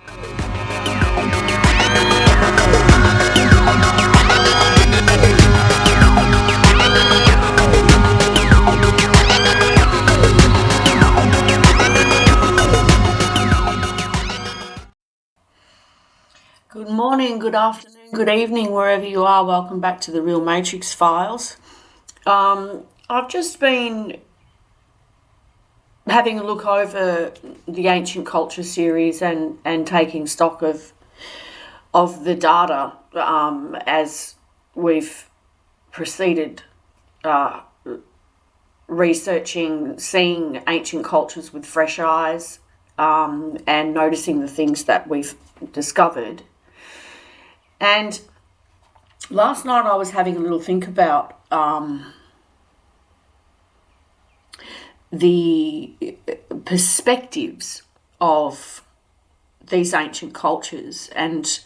Good morning, good afternoon, good evening, wherever you are. Welcome back to the Real Matrix Files. I've just been having a look over the Ancient Culture series and taking stock of the data as we've proceeded researching, seeing ancient cultures with fresh eyes, and noticing the things that we've discovered. And last night I was having a little think about the perspectives of these ancient cultures and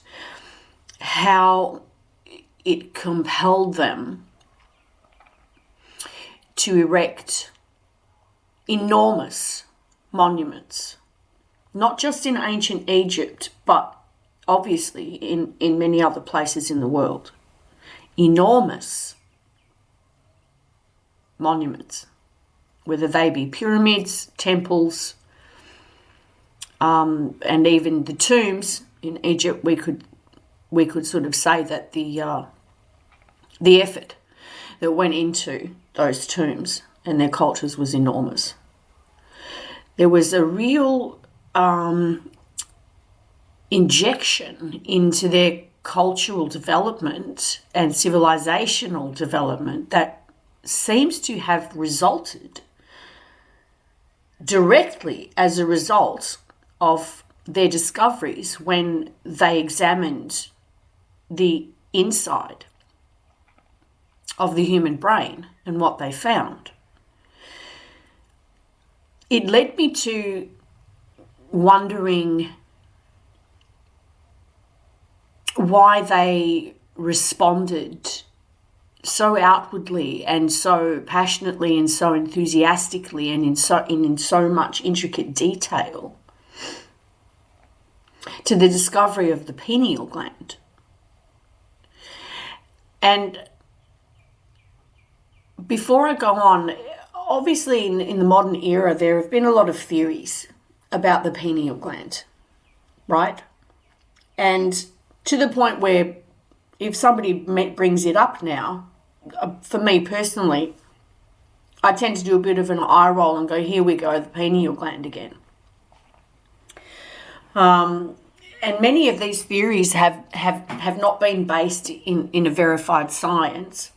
how it compelled them to erect enormous monuments, not just in ancient Egypt, but obviously in many other places in the world. Enormous monuments, whether they be pyramids, temples, and even the tombs in Egypt. We could sort of say that the effort that went into those tombs and their cultures was enormous. There was a real injection into their cultural development and civilizational development that seems to have resulted directly as a result of their discoveries when they examined the inside of the human brain and what they found. It led me to wondering why they responded so outwardly and so passionately and so enthusiastically and in so much intricate detail to the discovery of the pineal gland. And before I go on, obviously in the modern era there have been a lot of theories about the pineal gland, right? And to the point where if somebody brings it up now, for me personally, I tend to do a bit of an eye roll and go, here we go, the pineal gland again. And many of these theories have not been based in a verified science.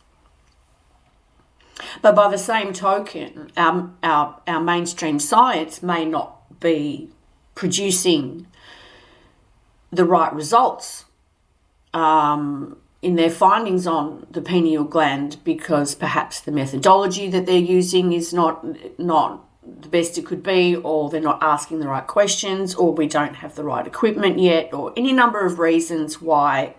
But by the same token, our mainstream science may not be producing the right results in their findings on the pineal gland, because perhaps the methodology that they're using is not the best it could be, or they're not asking the right questions, or we don't have the right equipment yet, or any number of reasons why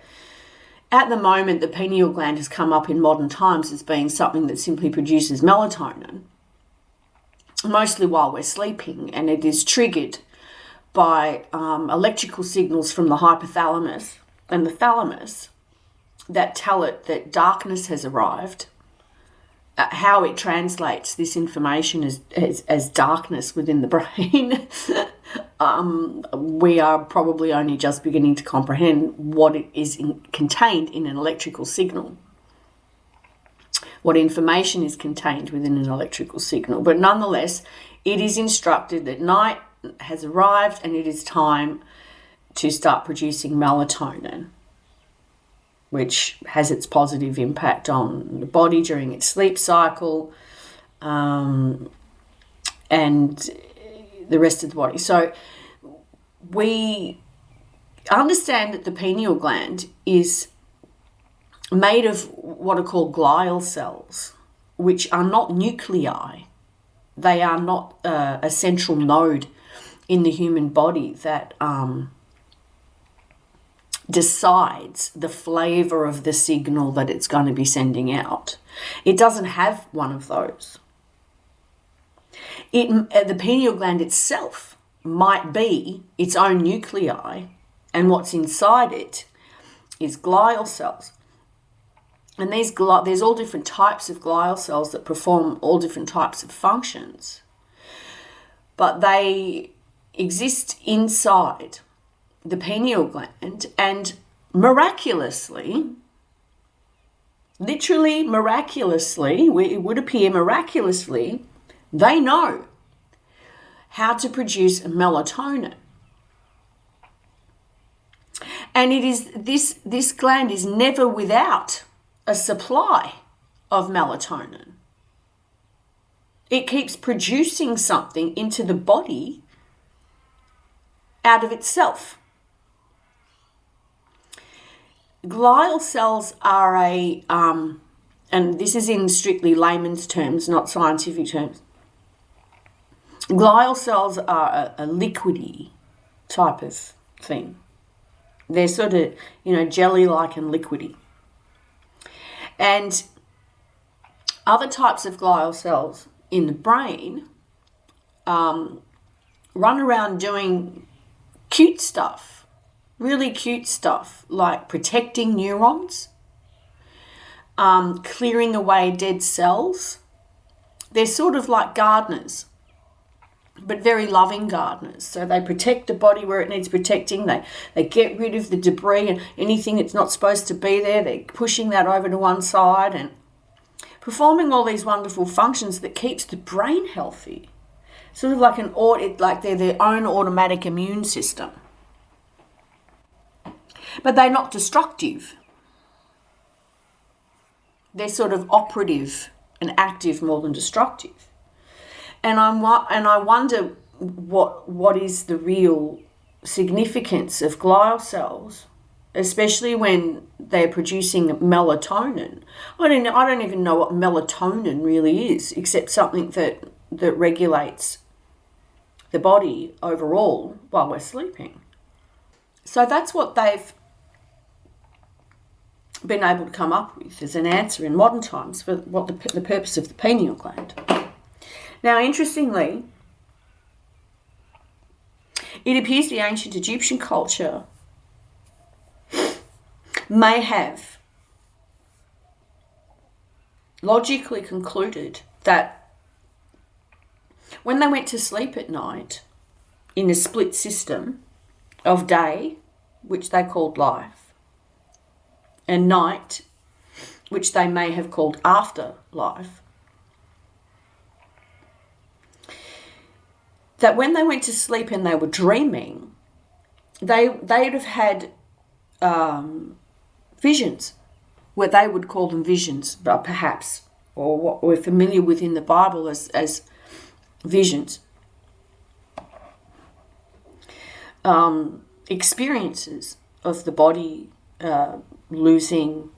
at the moment the pineal gland has come up in modern times as being something that simply produces melatonin, mostly while we're sleeping, and it is triggered by electrical signals from the hypothalamus and the thalamus that tell it that darkness has arrived. How it translates this information as darkness within the brain, we are probably only just beginning to comprehend what it is contained in an electrical signal, what information is contained within an electrical signal. But nonetheless, it is instructed that night has arrived and it is time to start producing melatonin, which has its positive impact on the body during its sleep cycle, and the rest of the body. So we understand that the pineal gland is made of what are called glial cells, which are not nuclei. They are not a central node in the human body that decides the flavor of the signal that it's going to be sending out. It doesn't have one of those. The pineal gland itself might be its own nuclei And what's inside it is glial cells. And there's all different types of glial cells that perform all different types of functions. But they exist inside the pineal gland, and miraculously, literally miraculously, it would appear miraculously, they know how to produce melatonin. And it is this gland is never without a supply of melatonin. It keeps producing something into the body out of itself. Glial cells are and this is in strictly layman's terms, not scientific terms. Glial cells are a liquidy type of thing. They're sort of, jelly-like and liquidy. And other types of glial cells in the brain run around doing cute stuff, really cute stuff, like protecting neurons, clearing away dead cells. They're sort of like gardeners, but very loving gardeners. So they protect the body where it needs protecting. They get rid of the debris and anything that's not supposed to be there. They're pushing that over to one side and performing all these wonderful functions that keeps the brain healthy. Sort of like they're their own automatic immune system. But they're not destructive. They're sort of operative and active more than destructive. And I wonder what is the real significance of glial cells, especially when they're producing melatonin. I don't even know what melatonin really is, except something that regulates the body overall while we're sleeping. So that's what they've been able to come up with as an answer in modern times for what the purpose of the pineal gland. Now, interestingly, it appears the ancient Egyptian culture may have logically concluded that when they went to sleep at night in a split system of day, which they called life, and night, which they may have called afterlife, that when they went to sleep and they were dreaming, they'd have had visions, where they would call them visions, but perhaps, or what we're familiar with in the Bible as visions. Experiences of the body losing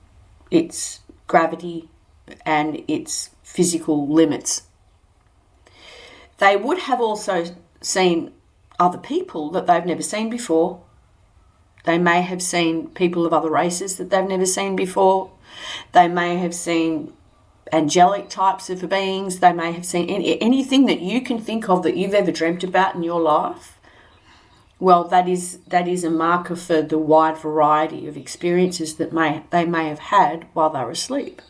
its gravity and its physical limits. They would have also seen other people that they've never seen before. They may have seen people of other races that they've never seen before. They may have seen angelic types of beings. They may have seen anything that you can think of that you've ever dreamt about in your life. Well, that is a marker for the wide variety of experiences that they may have had while they were asleep.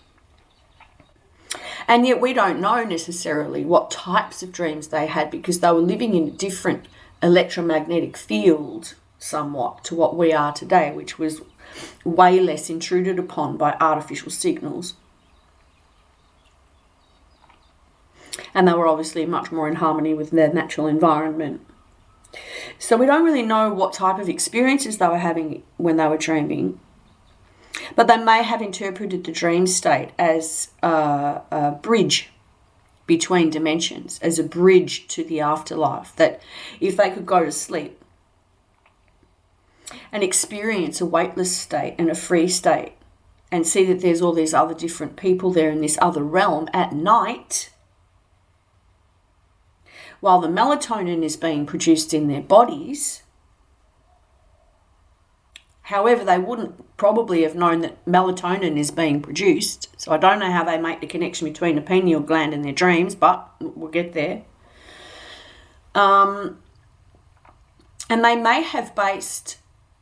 And yet we don't know necessarily what types of dreams they had, because they were living in a different electromagnetic field somewhat to what we are today, which was way less intruded upon by artificial signals. And they were obviously much more in harmony with their natural environment. So we don't really know what type of experiences they were having when they were dreaming. But they may have interpreted the dream state as a bridge between dimensions, as a bridge to the afterlife, that if they could go to sleep and experience a weightless state and a free state and see that there's all these other different people there in this other realm at night, while the melatonin is being produced in their bodies. However, they wouldn't probably have known that melatonin is being produced. So I don't know how they make the connection between the pineal gland and their dreams, but we'll get there. And they may have based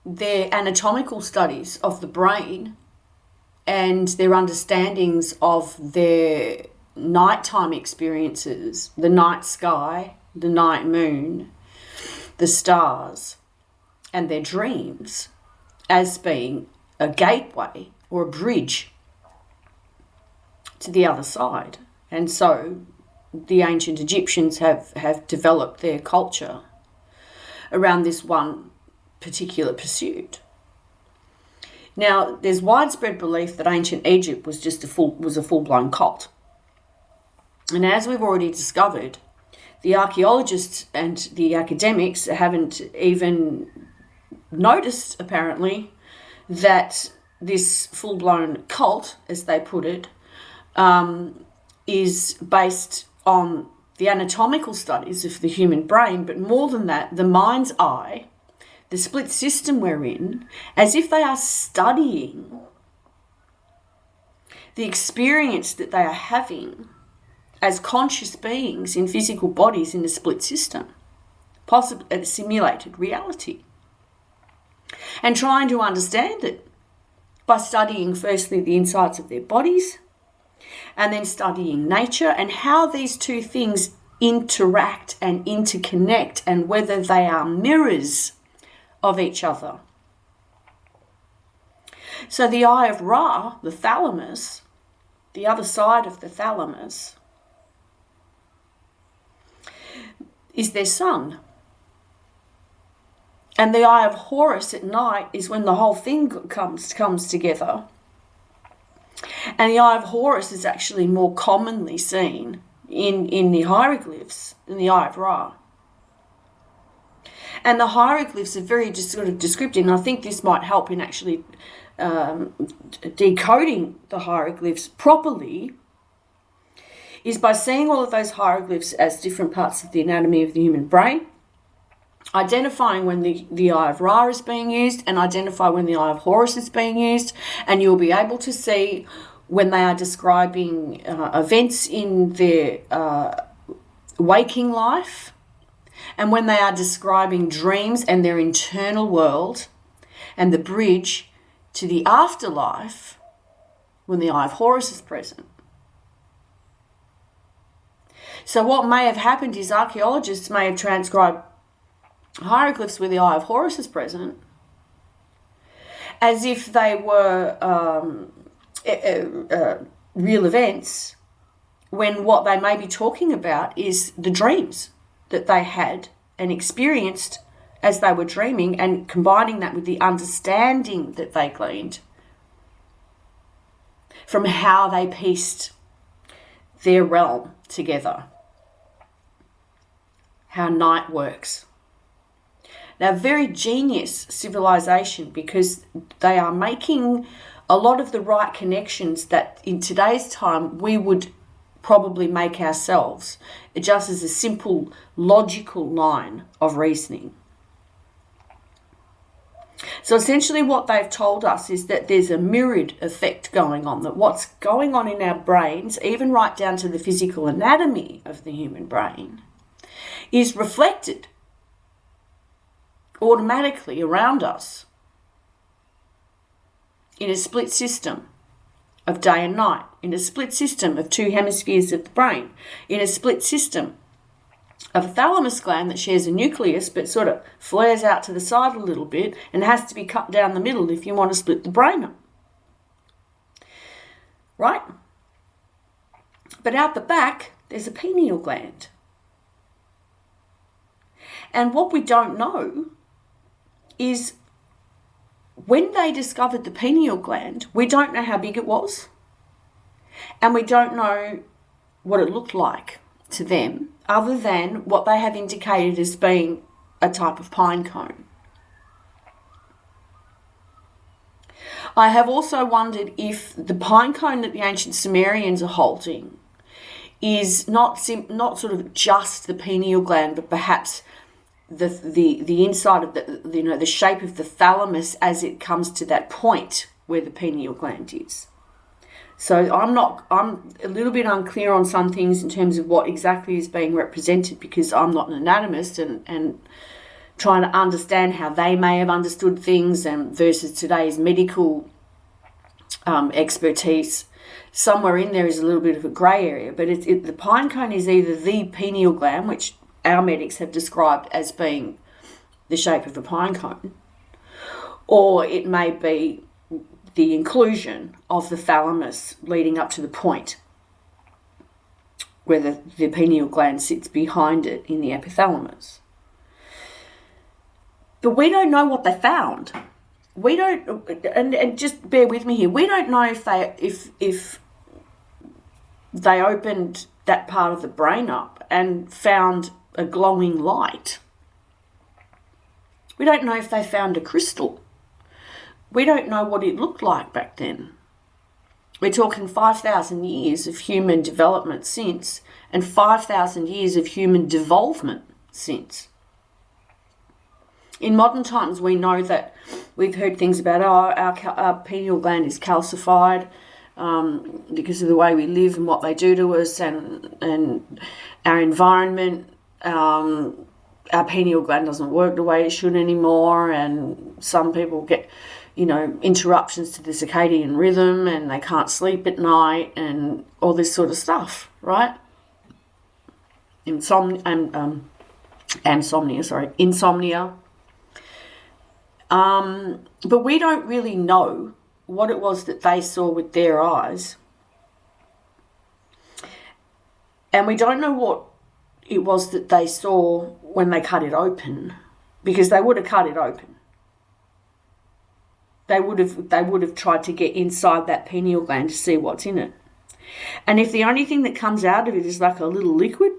their anatomical studies of the brain and their understandings of their nighttime experiences, the night sky, the night moon, the stars, and their dreams as being a gateway or a bridge to the other side. And so the ancient Egyptians have developed their culture around this one particular pursuit. Now, there's widespread belief that ancient Egypt was a full-blown cult. And as we've already discovered, the archaeologists and the academics haven't even noticed, apparently, that this full-blown cult, as they put it, is based on the anatomical studies of the human brain, but more than that, the mind's eye, the split system we're in, as if they are studying the experience that they are having as conscious beings in physical bodies in a split system, possibly a simulated reality, and trying to understand it by studying firstly the insides of their bodies and then studying nature and how these two things interact and interconnect and whether they are mirrors of each other. So the eye of Ra, the thalamus, the other side of the thalamus, is their sun. And the eye of Horus at night is when the whole thing comes together. And the eye of Horus is actually more commonly seen in the hieroglyphs than the eye of Ra. And the hieroglyphs are very just sort of descriptive, and I think this might help in actually decoding the hieroglyphs properly, is by seeing all of those hieroglyphs as different parts of the anatomy of the human brain, identifying when the eye of Ra is being used and identify when the eye of Horus is being used, and you'll be able to see when they are describing events in their waking life and when they are describing dreams and their internal world and the bridge to the afterlife when the eye of Horus is present. So what may have happened is archaeologists may have transcribed hieroglyphs where the eye of Horus is present as if they were real events, when what they may be talking about is the dreams that they had and experienced as they were dreaming, and combining that with the understanding that they gleaned from how they pieced their realm together, how night works. Now, very genius civilization, because they are making a lot of the right connections that in today's time we would probably make ourselves, just as a simple logical line of reasoning. So essentially what they've told us is that there's a mirrored effect going on, that what's going on in our brains, even right down to the physical anatomy of the human brain, is reflected automatically around us in a split system of day and night, in a split system of two hemispheres of the brain, in a split system of a thalamus gland that shares a nucleus but sort of flares out to the side a little bit and has to be cut down the middle if you want to split the brain up. Right? But out the back, there's a pineal gland. And what we don't know is when they discovered the pineal gland, we don't know how big it was, and we don't know what it looked like to them, other than what they have indicated as being a type of pine cone. I have also wondered if the pine cone that the ancient Sumerians are holding is not sort of just the pineal gland, but perhaps the inside of the shape of the thalamus as it comes to that point where the pineal gland is. So I'm a little bit unclear on some things in terms of what exactly is being represented, because I'm not an anatomist and trying to understand how they may have understood things and versus today's medical expertise. Somewhere in there is a little bit of a grey area, but the pine cone is either the pineal gland, which our medics have described as being the shape of a pine cone, or it may be the inclusion of the thalamus leading up to the point where the pineal gland sits behind it in the epithalamus. But we don't know what they found. We don't, and just bear with me here, we don't know if they opened that part of the brain up and found a glowing light. We don't know if they found a crystal. We don't know what it looked like back then. We're talking 5,000 years of human development since, and 5,000 years of human devolvement since. In modern times, we know that we've heard things about our pineal gland is calcified because of the way we live and what they do to us and our environment. Our pineal gland doesn't work the way it should anymore, and some people get, interruptions to the circadian rhythm and they can't sleep at night and all this sort of stuff, right? Insomnia. But we don't really know what it was that they saw with their eyes. And we don't know what it was that they saw when they cut it open, because they would have cut it open. They would have tried to get inside that pineal gland to see what's in it. And if the only thing that comes out of it is like a little liquid,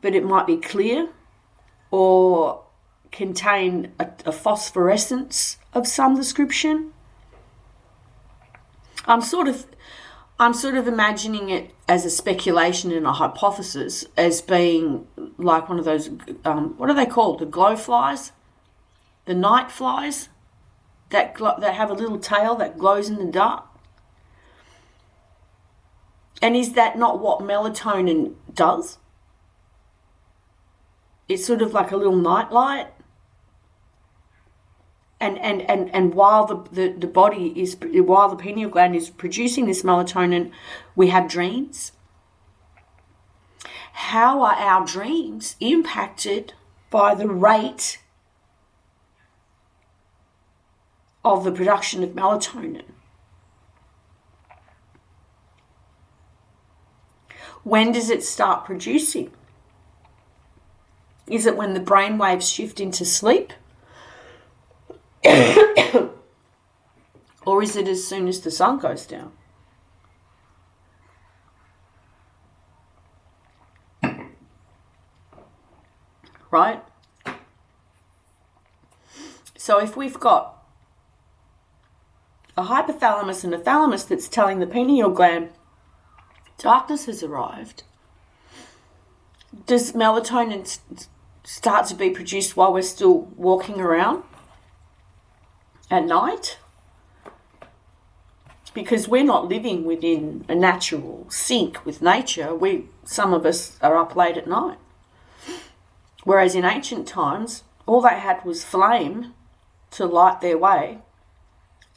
but it might be clear or contain a phosphorescence of some description, I'm sort of imagining it as a speculation and a hypothesis as being like one of those, what are they called? The glow flies? The night flies that have a little tail that glows in the dark? And is that not what melatonin does? It's sort of like a little night light. And while the body is, while the pineal gland is producing this melatonin, we have dreams. How are our dreams impacted by the rate of the production of melatonin? When does it start producing? Is it when the brain waves shift into sleep? Or is it as soon as the sun goes down? Right? So if we've got a hypothalamus and a thalamus that's telling the pineal gland darkness has arrived, does melatonin start to be produced while we're still walking around at night? Because we're not living within a natural sync with nature. Some of us are up late at night. Whereas in ancient times, all they had was flame to light their way.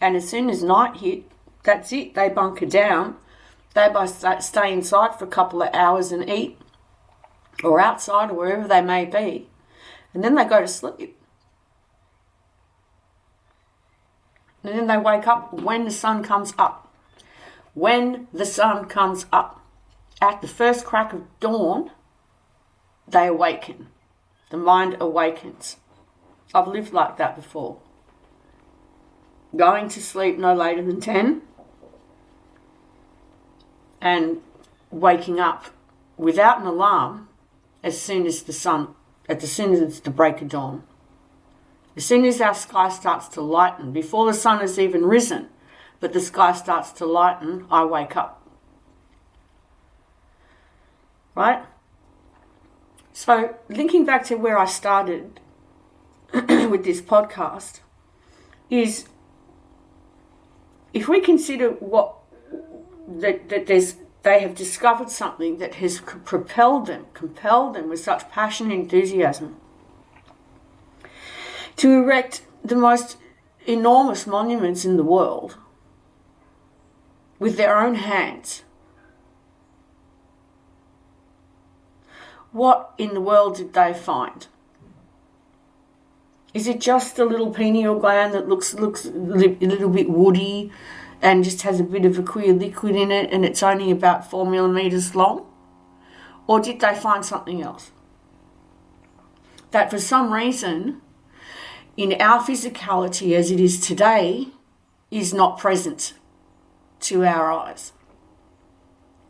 And as soon as night hit, that's it. They bunker down. They both stay inside for a couple of hours and eat, or outside, or wherever they may be. And then they go to sleep. And then they wake up when the sun comes up. When the sun comes up, at the first crack of dawn, they awaken. The mind awakens. I've lived like that before. Going to sleep no later than 10 and waking up without an alarm as soon as it's the break of dawn. As soon as our sky starts to lighten, before the sun has even risen, but the sky starts to lighten, I wake up. Right? So, linking back to where I started with this podcast, is if we consider they have discovered something that has compelled them with such passion and enthusiasm to erect the most enormous monuments in the world with their own hands. What in the world did they find? Is it just a little pineal gland that looks a little bit woody and just has a bit of a clear liquid in it and it's only about 4 millimeters long? Or did they find something else? That for some reason, in our physicality as it is today, is not present to our eyes.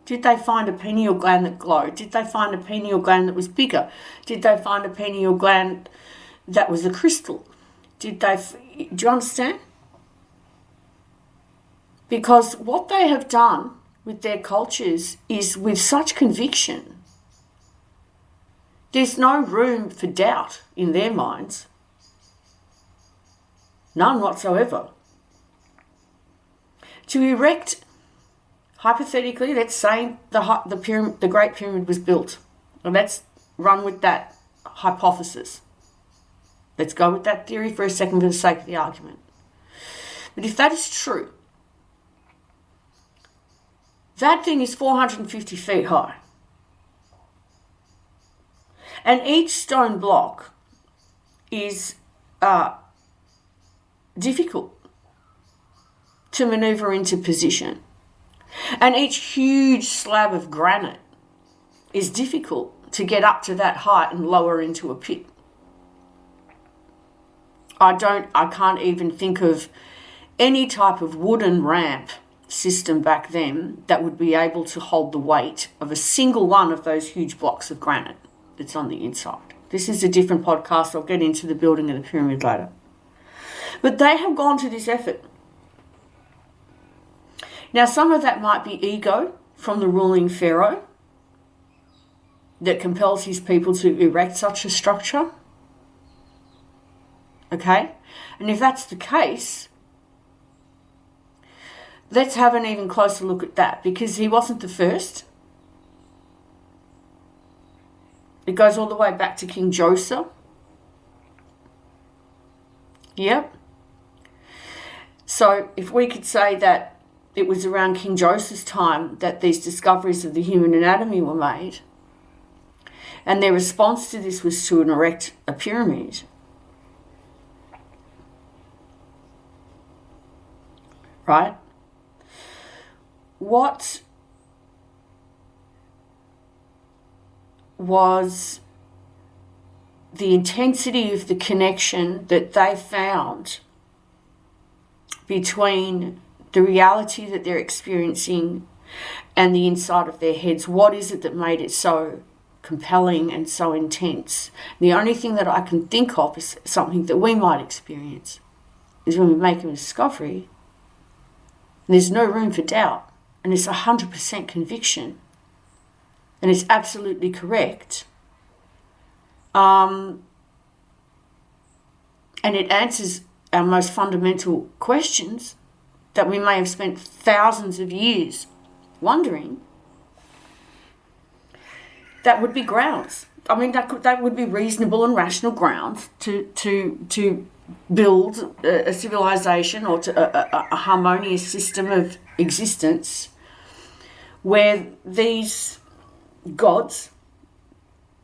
Did they find a pineal gland that glowed? Did they find a pineal gland that was bigger? Did they find a pineal gland that was a crystal? Do you understand? Because what they have done with their cultures is with such conviction. There's no room for doubt in their minds. None whatsoever. To erect, hypothetically, let's say the Great Pyramid was built. And let's run with that hypothesis. Let's go with that theory for a second for the sake of the argument. But if that is true, that thing is 450 feet high. And each stone block is difficult to maneuver into position. And each huge slab of granite is difficult to get up to that height and lower into a pit. I can't even think of any type of wooden ramp system back then that would be able to hold the weight of a single one of those huge blocks of granite that's on the inside. This is a different podcast. I'll get into the building of the pyramid later. But they have gone to this effort. Now, some of that might be ego from the ruling pharaoh that compels his people to erect such a structure. Okay? And if that's the case, let's have an even closer look at that, because he wasn't the first. It goes all the way back to King Joseph. Yep. So if we could say that it was around King Joseph's time that these discoveries of the human anatomy were made, and their response to this was to erect a pyramid, right? What was the intensity of the connection that they found between the reality that they're experiencing and the inside of their heads? What is it that made it so compelling and so intense? The only thing that I can think of is something that we might experience is when we make a discovery. There's no room for doubt, and it's 100% conviction, and it's absolutely correct. And it answers our most fundamental questions that we may have spent thousands of years wondering. That would be grounds. I mean, that would be reasonable and rational grounds to build a civilization or a harmonious system of existence where these gods,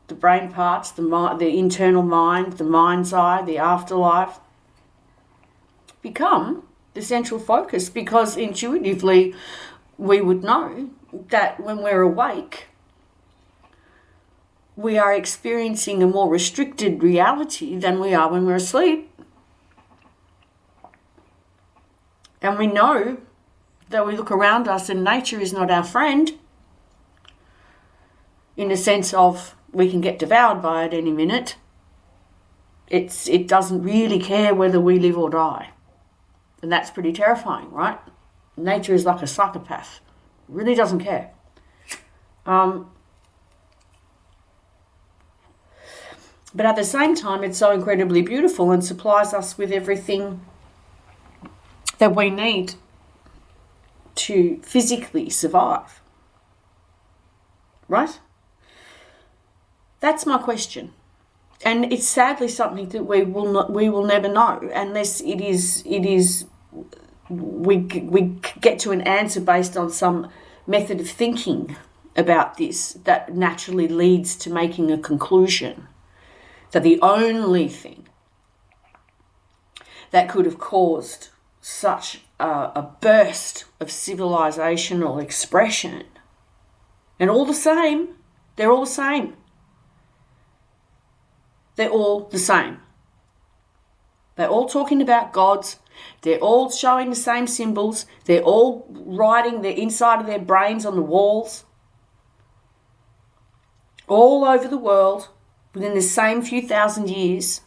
the brain parts, the internal mind, the mind's eye, the afterlife, become the central focus, because intuitively we would know that when we're awake, we are experiencing a more restricted reality than we are when we're asleep. And we know that we look around us and nature is not our friend, in the sense of we can get devoured by it any minute. It doesn't really care whether we live or die. And that's pretty terrifying, right? Nature is like a psychopath. It really doesn't care. But at the same time, it's so incredibly beautiful and supplies us with everything that we need to physically survive. Right? That's my question. And it's sadly something that we will never know unless we get to an answer based on some method of thinking about this that naturally leads to making a conclusion that the only thing that could have caused such a burst of civilizational expression, and all the same, they're all the same. They're all the same. They're all talking about gods. They're all showing the same symbols. They're all writing the inside of their brains on the walls. All over the world, within the same few thousand years.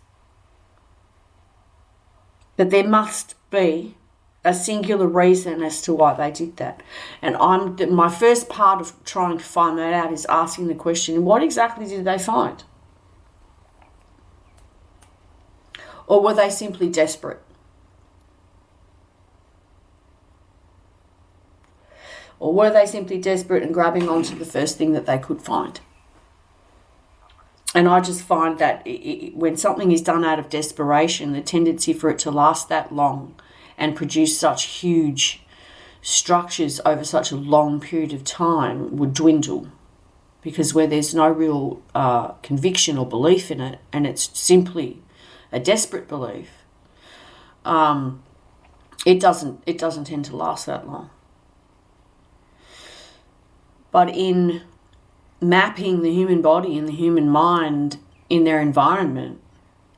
But there must be a singular reason as to why they did that. And my first part of trying to find that out is asking the question, what exactly did they find? Or were they simply desperate? Or were they simply desperate and grabbing onto the first thing that they could find? And I just find that when something is done out of desperation, the tendency for it to last that long and produce such huge structures over such a long period of time would dwindle. Because where there's no real conviction or belief in it, and it's simply a desperate belief, it doesn't tend to last that long. But in mapping the human body and the human mind in their environment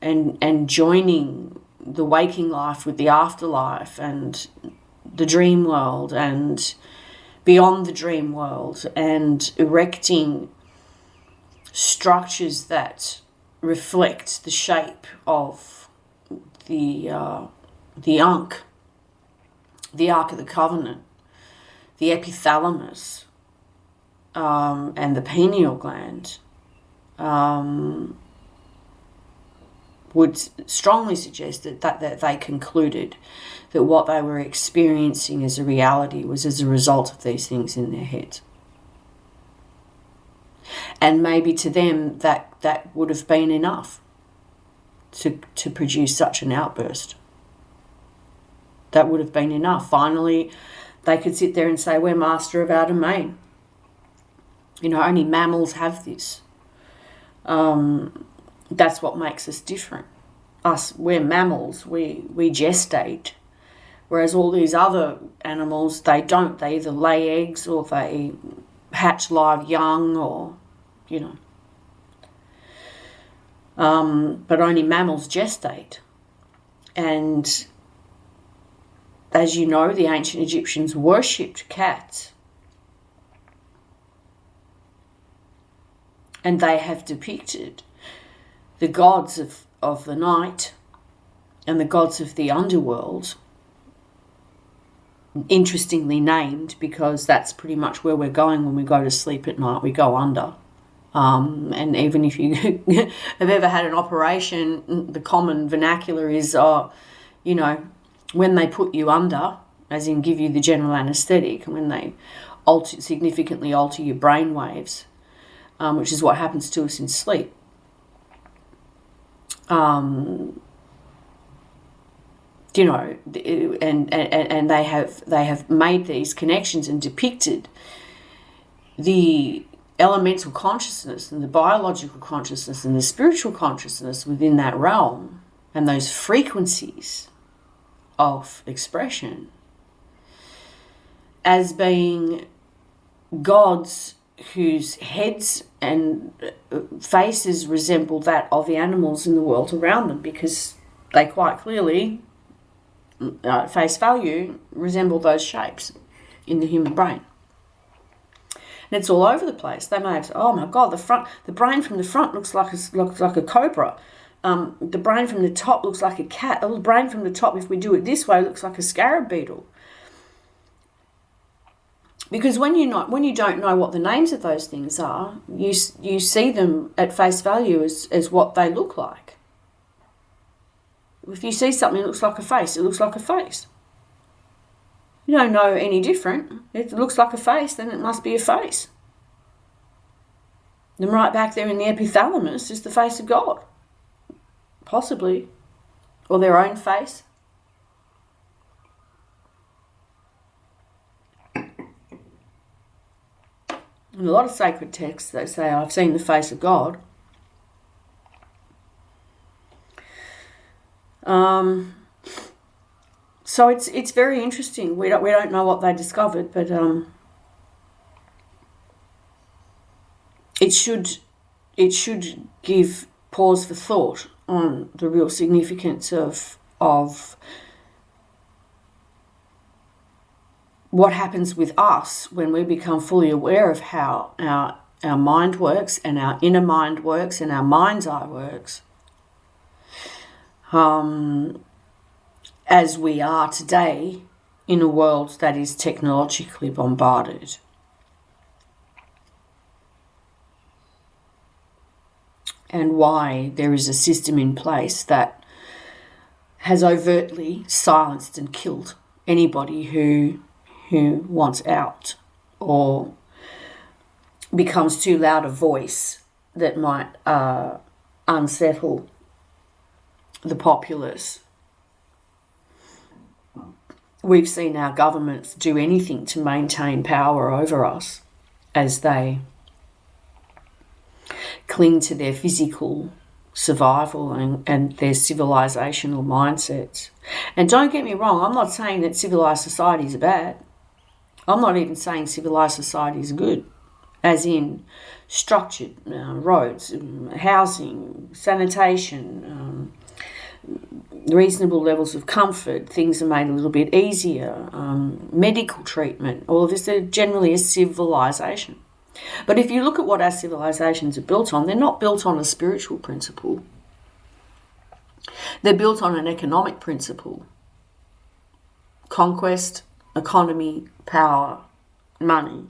and joining the waking life with the afterlife and the dream world and beyond the dream world, and erecting structures that reflect the shape of the Ankh, the Ark of the Covenant, the epithalamus, and the pineal gland, would strongly suggest that they concluded that what they were experiencing as a reality was as a result of these things in their heads. And maybe to them that would have been enough to produce such an outburst. That would have been enough. Finally, they could sit there and say, we're master of our domain. You know, only mammals have this. That's what makes us different. We're mammals, we gestate. Whereas all these other animals, they don't. They either lay eggs or they hatch live young, or, you know. But only mammals gestate. And as you know, the ancient Egyptians worshipped cats. And they have depicted the gods of the night and the gods of the underworld, interestingly named, because that's pretty much where we're going when we go to sleep at night. We go under. And even if you have ever had an operation, the common vernacular is, you know, when they put you under, as in give you the general anaesthetic, when they significantly alter your brain waves, which is what happens to us in sleep. You know, and they have made these connections and depicted the elemental consciousness and the biological consciousness and the spiritual consciousness within that realm, and those frequencies of expression as being gods whose heads and faces resemble that of the animals in the world around them, because they quite clearly, at face value, resemble those shapes in the human brain. And it's all over the place. They may have said, oh my God, the brain from the front looks like a cobra. The brain from the top looks like a cat. The brain from the top, if we do it this way, looks like a scarab beetle. Because when you don't know what the names of those things are, you see them at face value as what they look like. If you see something that looks like a face, it looks like a face. You don't know any different. It looks like a face, then it must be a face. And right back there in the epithalamus is the face of God. possibly, or their own face. In a lot of sacred texts, they say, I've seen the face of God. So it's very interesting. We don't know what they discovered, but it should give pause for thought on the real significance of what happens with us when we become fully aware of how our mind works and our inner mind works and our mind's eye works. As we are today in a world that is technologically bombarded. And why there is a system in place that has overtly silenced and killed anybody who wants out or becomes too loud a voice that might unsettle the populace. We've seen our governments do anything to maintain power over us as they cling to their physical survival and their civilizational mindsets. And don't get me wrong, I'm not saying that civilized societies are bad. I'm not even saying civilized societies are good, as in structured roads, housing, sanitation, reasonable levels of comfort, things are made a little bit easier, medical treatment, all of this are generally a civilization. But if you look at what our civilizations are built on, they're not built on a spiritual principle. They're built on an economic principle. Conquest, economy, power, money.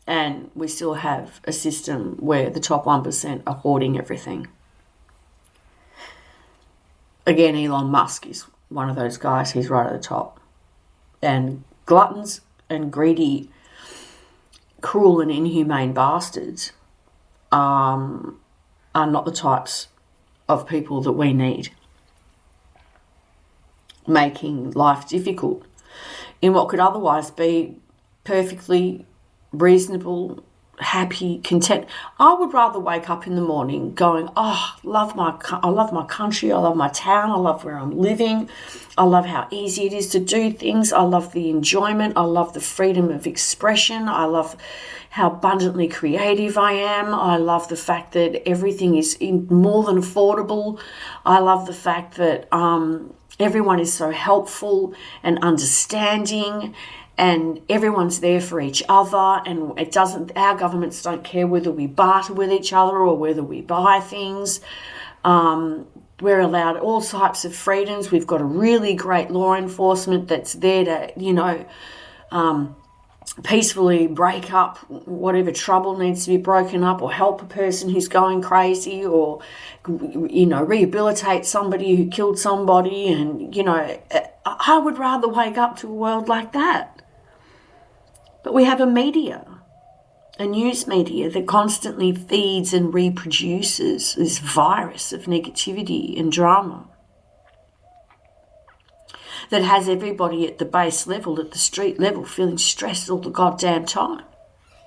And we still have a system where the top 1% are hoarding everything. Again, Elon Musk is one of those guys. He's right at the top. And gluttons and greedy, cruel and inhumane bastards are not the types of people that we need, making life difficult in what could otherwise be perfectly reasonable, happy, content. I would rather wake up in the morning going, I love my country, I love my town, I love where I'm living, I love how easy it is to do things, I love the enjoyment, I love the freedom of expression, I love how abundantly creative I am, I love the fact that everything is more than affordable, I love the fact that everyone is so helpful and understanding, and everyone's there for each other, and our governments don't care whether we barter with each other or whether we buy things. We're allowed all types of freedoms. We've got a really great law enforcement that's there to, peacefully break up whatever trouble needs to be broken up, or help a person who's going crazy, or, rehabilitate somebody who killed somebody. And, I would rather wake up to a world like that. But we have a news media that constantly feeds and reproduces this virus of negativity and drama that has everybody at the base level, at the street level, feeling stressed all the goddamn time.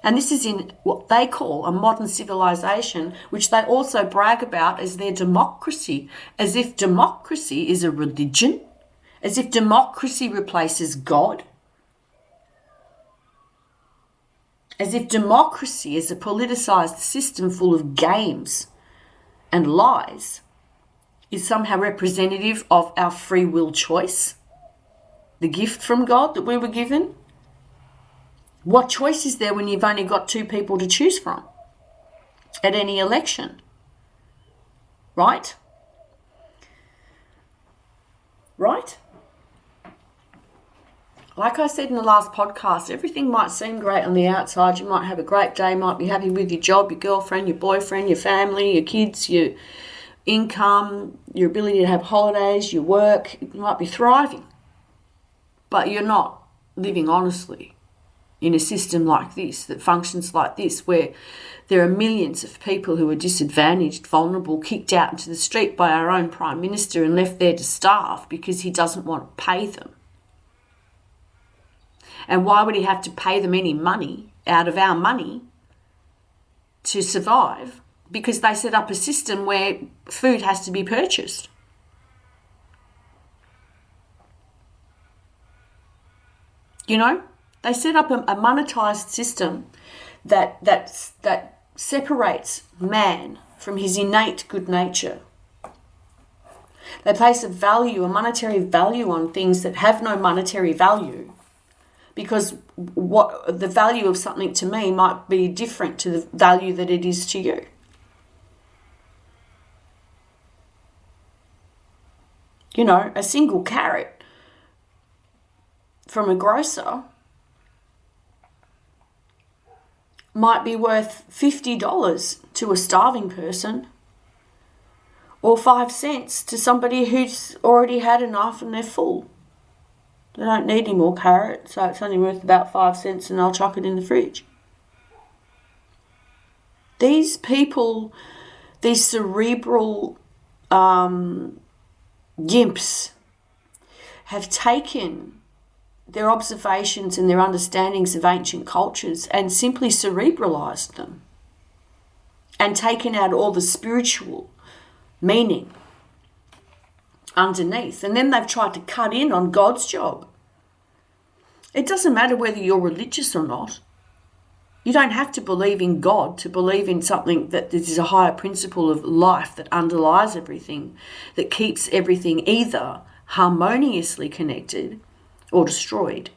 And this is in what they call a modern civilization, which they also brag about as their democracy, as if democracy is a religion, as if democracy replaces God. As if democracy is a politicized system full of games and lies is somehow representative of our free will choice, the gift from God that we were given. What choice is there when you've only got two people to choose from at any election? Right? Right? Like I said in the last podcast, everything might seem great on the outside. You might have a great day, might be happy with your job, your girlfriend, your boyfriend, your family, your kids, your income, your ability to have holidays, your work. You might be thriving, but you're not living honestly. in a system like this, that functions like this, where there are millions of people who are disadvantaged, vulnerable, kicked out into the street by our own Prime Minister and left there to starve because he doesn't want to pay them. And why would he have to pay them any money out of our money to survive? Because they set up a system where food has to be purchased. You know, they set up a monetized system that separates man from his innate good nature. They place a monetary value on things that have no monetary value, because what the value of something to me might be different to the value that it is to you. You know, a single carrot from a grocer might be worth $50 to a starving person, or 5 cents to somebody who's already had enough and they're full. They don't need any more carrot, so it's only worth about 5 cents and I'll chuck it in the fridge. These people, these cerebral yimps, have taken their observations and their understandings of ancient cultures and simply cerebralized them and taken out all the spiritual meaning underneath. And then they've tried to cut in on God's job. It doesn't matter whether you're religious or not. You don't have to believe in God to believe in something that is a higher principle of life that underlies everything, that keeps everything either harmoniously connected or destroyed.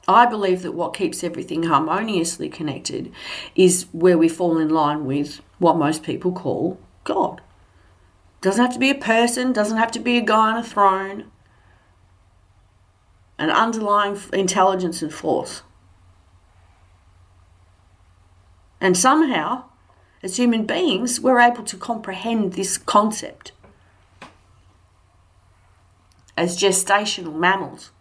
I believe that what keeps everything harmoniously connected is where we fall in line with what most people call God. Doesn't have to be a person, doesn't have to be a guy on a throne. An underlying intelligence and force. And somehow, as human beings, we're able to comprehend this concept as gestational mammals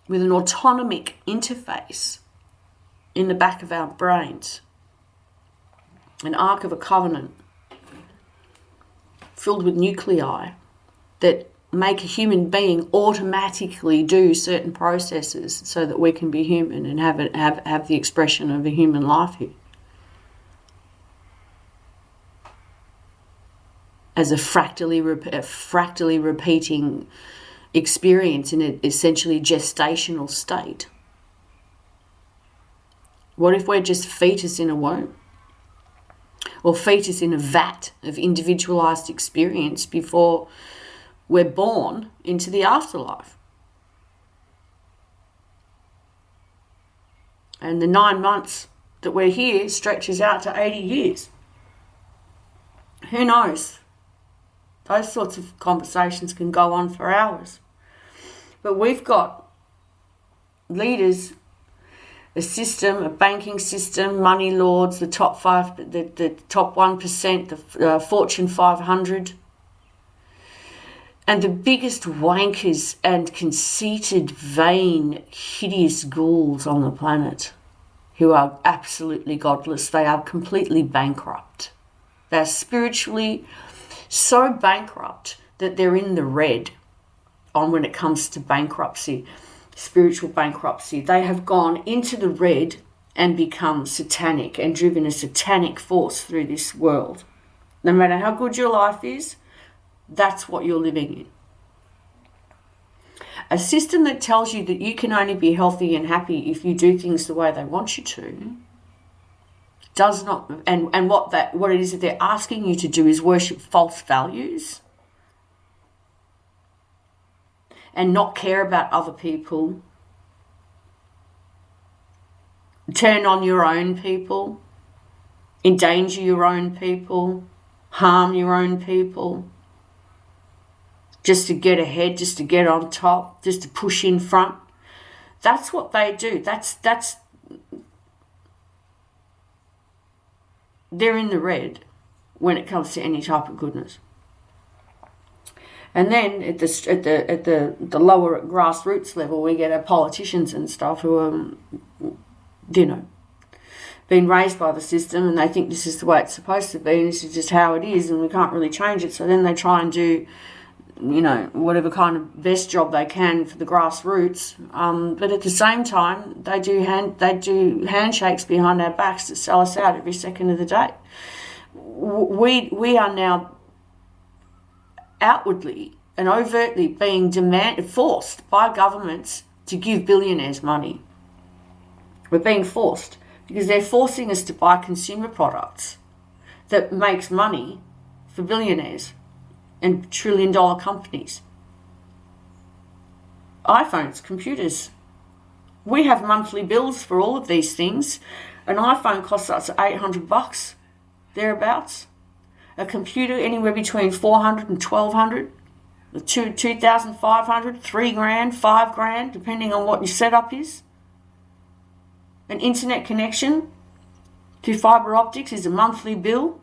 with an autonomic interface in the back of our brains, an Ark of a Covenant filled with nuclei that make a human being automatically do certain processes so that we can be human and have the expression of a human life here. As a fractally repeating experience in an essentially gestational state. What if we're just fetus in a womb? Or fetus in a vat of individualized experience before we're born into the afterlife? And the 9 months that we're here stretches out to 80 years. Who knows? Those sorts of conversations can go on for hours. But we've got leaders, a system, a banking system, money lords, the top 1%, the Fortune 500, and the biggest wankers and conceited, vain, hideous ghouls on the planet who are absolutely godless. They are completely bankrupt. They're spiritually so bankrupt that they're in the red on when it comes to bankruptcy, spiritual bankruptcy. They have gone into the red and become satanic and driven a satanic force through this world. No matter how good your life is, that's what you're living in. A system that tells you that you can only be healthy and happy if you do things the way they want you to does not, and what it is that they're asking you to do is worship false values and not care about other people, turn on your own people, endanger your own people, harm your own people, just to get ahead, just to get on top, just to push in front. That's what they do. They're in the red when it comes to any type of goodness. And then at the lower grassroots level, we get our politicians and stuff who are, been raised by the system, and they think this is the way it's supposed to be, and this is just how it is, and we can't really change it. So then they try and do, whatever kind of best job they can for the grassroots. But at the same time, they do handshakes behind our backs to sell us out every second of the day. We are now outwardly and overtly being forced by governments to give billionaires money. We're being forced because they're forcing us to buy consumer products that makes money for billionaires and trillion-dollar companies. iPhones, computers. We have monthly bills for all of these things. An iPhone costs us $800, thereabouts. A computer anywhere between $400 and $1,200, $2,500, $3,000, $5,000, depending on what your setup is. An internet connection to fibre optics is a monthly bill,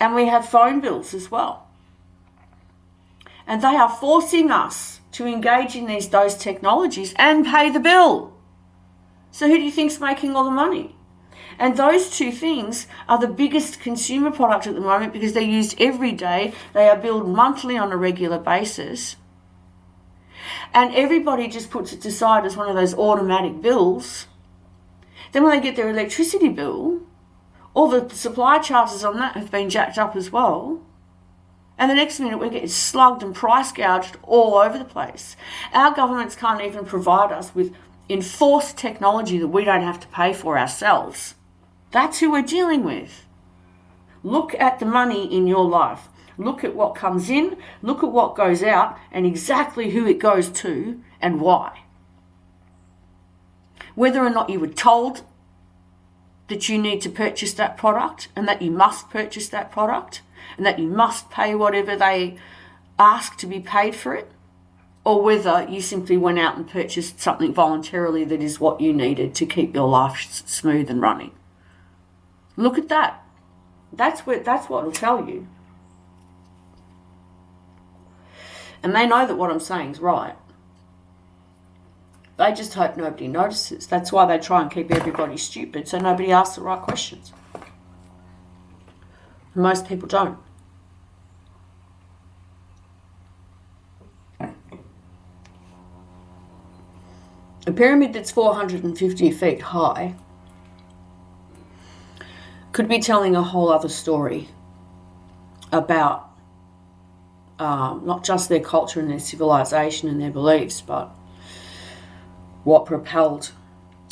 and we have phone bills as well. And they are forcing us to engage in those technologies and pay the bill. So who do you think's making all the money? And those two things are the biggest consumer product at the moment because they're used every day. They are billed monthly on a regular basis. And everybody just puts it aside as one of those automatic bills. Then when they get their electricity bill, all the supply charges on that have been jacked up as well. And the next minute we get slugged and price gouged all over the place. Our governments can't even provide us with enforced technology that we don't have to pay for ourselves. That's who we're dealing with. Look at the money in your life. Look at what comes in, look at what goes out, and exactly who it goes to and why. Whether or not you were told that you need to purchase that product and that you must purchase that product and that you must pay whatever they ask to be paid for it, or whether you simply went out and purchased something voluntarily that is what you needed to keep your life smooth and running. Look at that. That's what it'll tell you. And they know that what I'm saying is right. They just hope nobody notices. That's why they try and keep everybody stupid, so nobody asks the right questions. Most people don't. A pyramid that's 450 feet high could be telling a whole other story about not just their culture and their civilization and their beliefs, but what propelled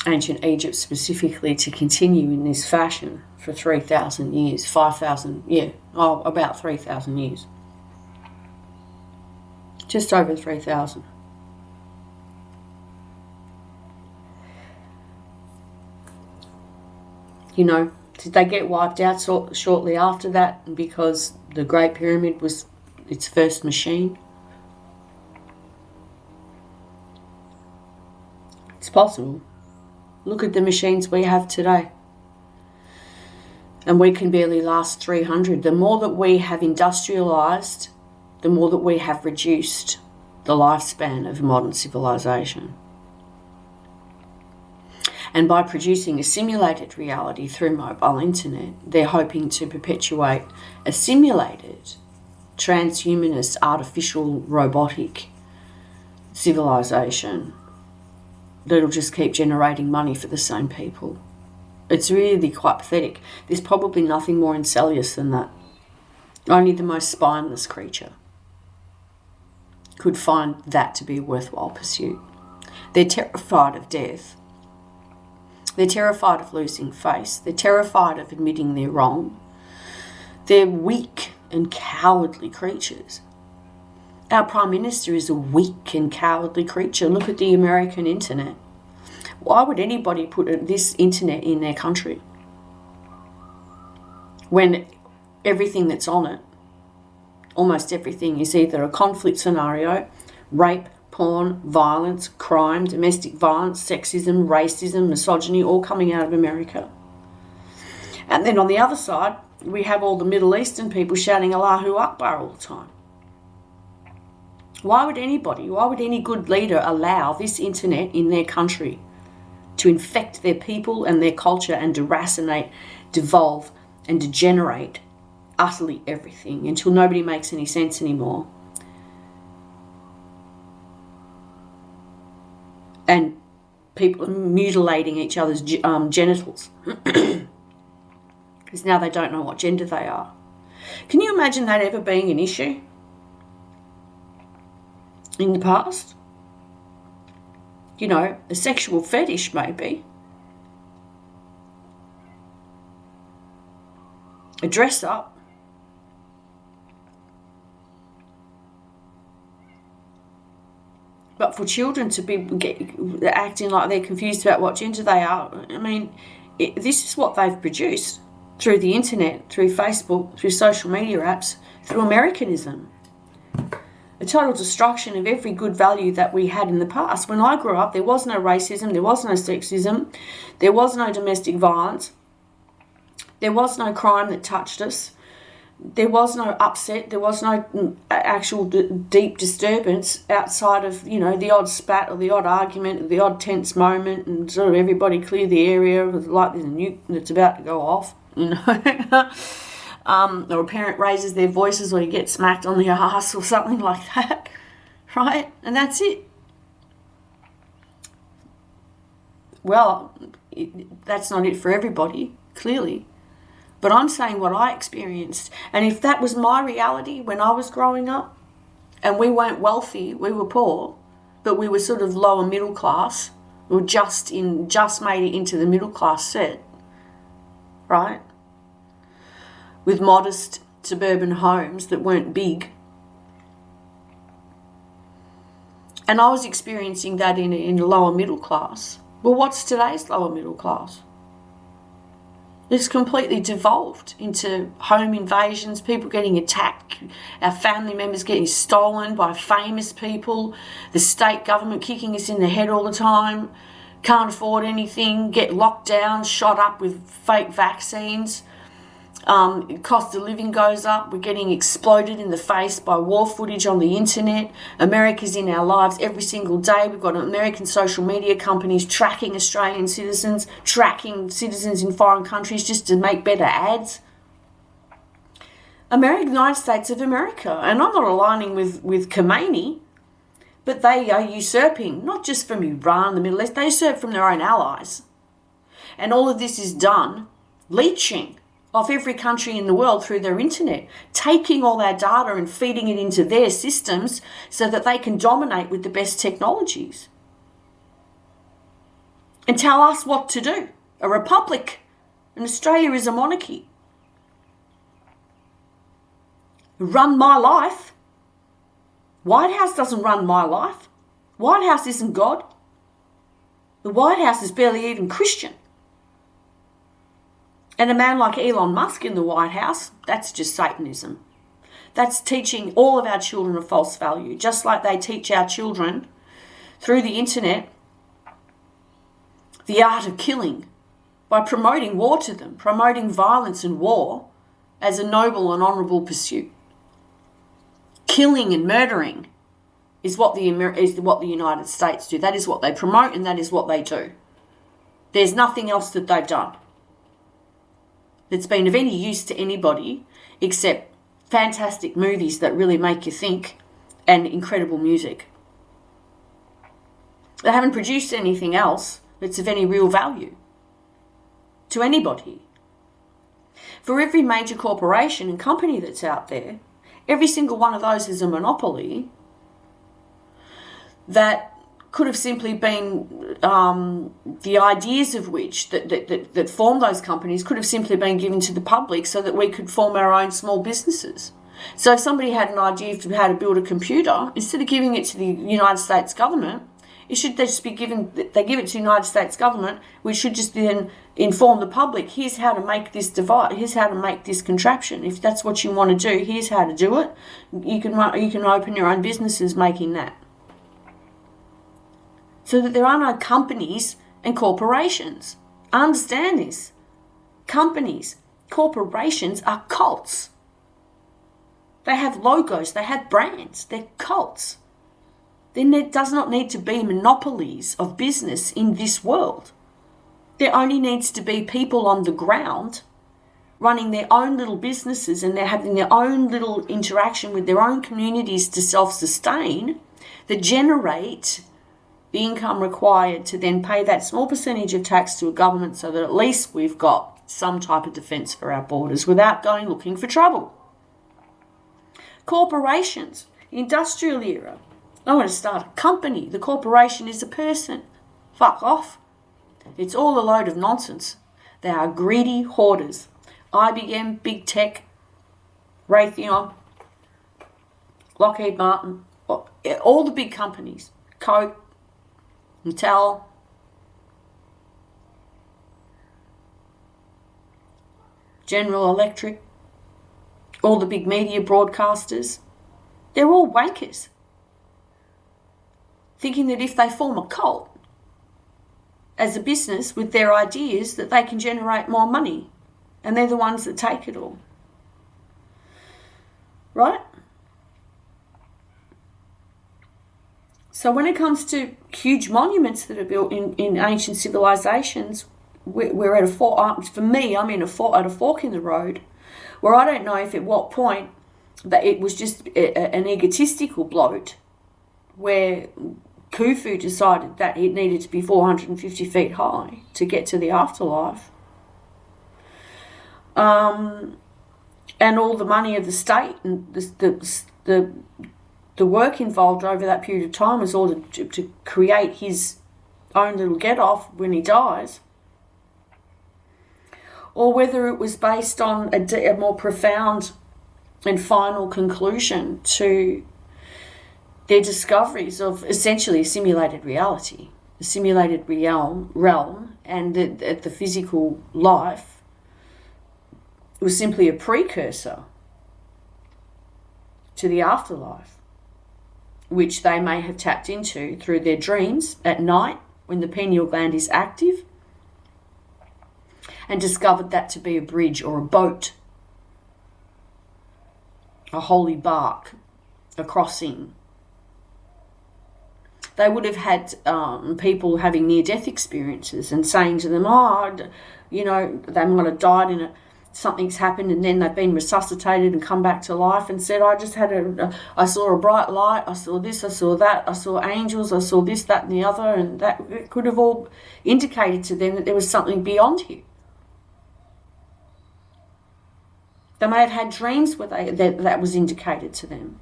ancient Egypt specifically to continue in this fashion for 3,000 years, 5,000, about 3,000 years. Just over 3,000. Did they get wiped out shortly after that because the Great Pyramid was its first machine? It's possible. Look at the machines we have today. And we can barely last 300. The more that we have industrialised, the more that we have reduced the lifespan of modern civilization. And by producing a simulated reality through mobile internet, they're hoping to perpetuate a simulated, transhumanist, artificial, robotic civilization that'll just keep generating money for the same people. It's really quite pathetic. There's probably nothing more insidious than that. Only the most spineless creature could find that to be a worthwhile pursuit. They're terrified of death. They're terrified of losing face. They're terrified of admitting they're wrong. They're weak and cowardly creatures. Our Prime Minister is a weak and cowardly creature. Look at the American internet. Why would anybody put this internet in their country when everything that's on it, almost everything, is either a conflict scenario, rape, porn, violence, crime, domestic violence, sexism, racism, misogyny, all coming out of America. And then on the other side, we have all the Middle Eastern people shouting Allahu Akbar all the time. Why would any good leader allow this internet in their country to infect their people and their culture and deracinate, devolve and degenerate utterly everything until nobody makes any sense anymore? And people mutilating each other's genitals because now they don't know what gender they are. Can you imagine that ever being an issue in the past? You know, a sexual fetish maybe, a dress up, but for children to be acting like they're confused about what gender they are, I mean, this is what they've produced through the internet, through Facebook, through social media apps, through Americanism. A total destruction of every good value that we had in the past. When I grew up, there was no racism, there was no sexism, there was no domestic violence, there was no crime that touched us, there was no upset, there was no actual deep disturbance outside of, you know, the odd spat or the odd argument or the odd tense moment and sort of everybody clear the area like there's a nuke that's about to go off, you know. Or a parent raises their voices or you get smacked on the ass or something like that, right? And that's it. Well, that's not it for everybody, clearly. But I'm saying what I experienced. And if that was my reality when I was growing up, and we weren't wealthy, we were poor, but we were sort of lower middle class, we were just made it into the middle class set, right? With modest suburban homes that weren't big. And I was experiencing that in a lower middle class. Well, what's today's lower middle class? It's completely devolved into home invasions, people getting attacked, our family members getting stolen by famous people, the state government kicking us in the head all the time, can't afford anything, get locked down, shot up with fake vaccines. Cost of living goes up. We're getting exploded in the face by war footage on the internet. America's in our lives every single day. We've got American social media companies tracking Australian citizens, tracking citizens in foreign countries just to make better ads. United States of America. And I'm not aligning with Khomeini, but they are usurping, not just from Iran, the Middle East, they usurp from their own allies. And all of this is done leeching of every country in the world through their internet, taking all our data and feeding it into their systems so that they can dominate with the best technologies and tell us what to do. A republic, and Australia is a monarchy. Run my life. White House doesn't run my life. White House isn't God. The White House is barely even Christian. And a man like Elon Musk in the White House, that's just Satanism. That's teaching all of our children a false value, just like they teach our children through the internet the art of killing by promoting war to them, promoting violence and war as a noble and honourable pursuit. Killing and murdering is what the United States do. That is what they promote and that is what they do. There's nothing else that they've done that's been of any use to anybody except fantastic movies that really make you think and incredible music. They haven't produced anything else that's of any real value to anybody. For every major corporation and company that's out there, every single one of those is a monopoly that could have simply been the ideas of which that form those companies could have simply been given to the public so that we could form our own small businesses. So if somebody had an idea of how to build a computer, instead of giving it to the United States government, they give it to the United States government, which should just then inform the public, here's how to make this device, here's how to make this contraption. If that's what you want to do, here's how to do it. You can open your own businesses making that. So that there are no companies and corporations. Understand this. Companies, corporations are cults. They have logos, they have brands, they're cults. then there does not need to be monopolies of business in this world. There only needs to be people on the ground running their own little businesses, and they're having their own little interaction with their own communities to self-sustain, that generate the income required to then pay that small percentage of tax to a government, so that at least we've got some type of defence for our borders without going looking for trouble. Corporations, industrial era. I want to start a company. The corporation is a person. Fuck off. It's all a load of nonsense. They are greedy hoarders. IBM, Big Tech, Raytheon, Lockheed Martin, all the big companies, Coke, Mattel, General Electric, all the big media broadcasters, they're all wankers, thinking that if they form a cult as a business with their ideas, that they can generate more money, and they're the ones that take it all. Right? So when it comes to huge monuments that are built in ancient civilizations, we're at a fork. For me, I'm at a fork in the road, where I don't know if at what point that it was just an egotistical bloat, where Khufu decided that it needed to be 450 feet high to get to the afterlife. And all the money of the state and the work involved over that period of time was all to create his own little get-off when he dies. Or whether it was based on a more profound and final conclusion to their discoveries of essentially a simulated reality, a simulated realm, and that the physical life was simply a precursor to the afterlife, which they may have tapped into through their dreams at night when the pineal gland is active, and discovered that to be a bridge or a boat, a holy bark, a crossing. They would have had people having near-death experiences and saying to them, they might have died something's happened, and then they've been resuscitated and come back to life and said, I saw a bright light, I saw this, I saw that, I saw angels, I saw this, that and the other, and that it could have all indicated to them that there was something beyond here. They may have had dreams where that was indicated to them.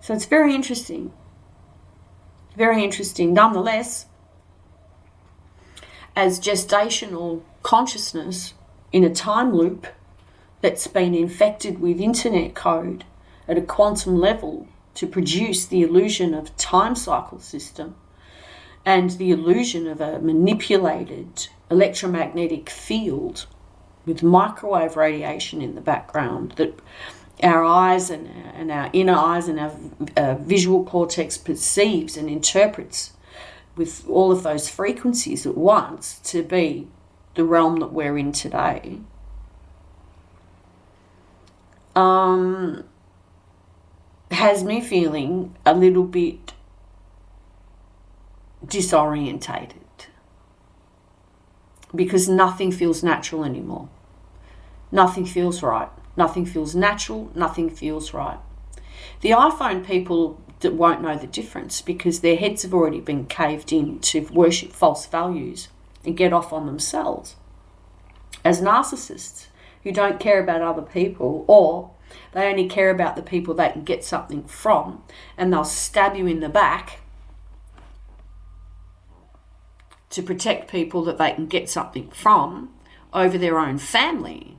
So it's very interesting. Very interesting. Nonetheless, as gestational consciousness in a time loop that's been infected with internet code at a quantum level to produce the illusion of time cycle system and the illusion of a manipulated electromagnetic field with microwave radiation in the background that our eyes and our inner eyes and our visual cortex perceives and interprets with all of those frequencies at once to be the realm that we're in today, has me feeling a little bit disorientated, because nothing feels natural anymore. Nothing feels right. Nothing feels natural. Nothing feels right. The iPhone people that won't know the difference, because their heads have already been caved in to worship false values and get off on themselves as narcissists who don't care about other people, or they only care about the people they can get something from, and they'll stab you in the back to protect people that they can get something from over their own family.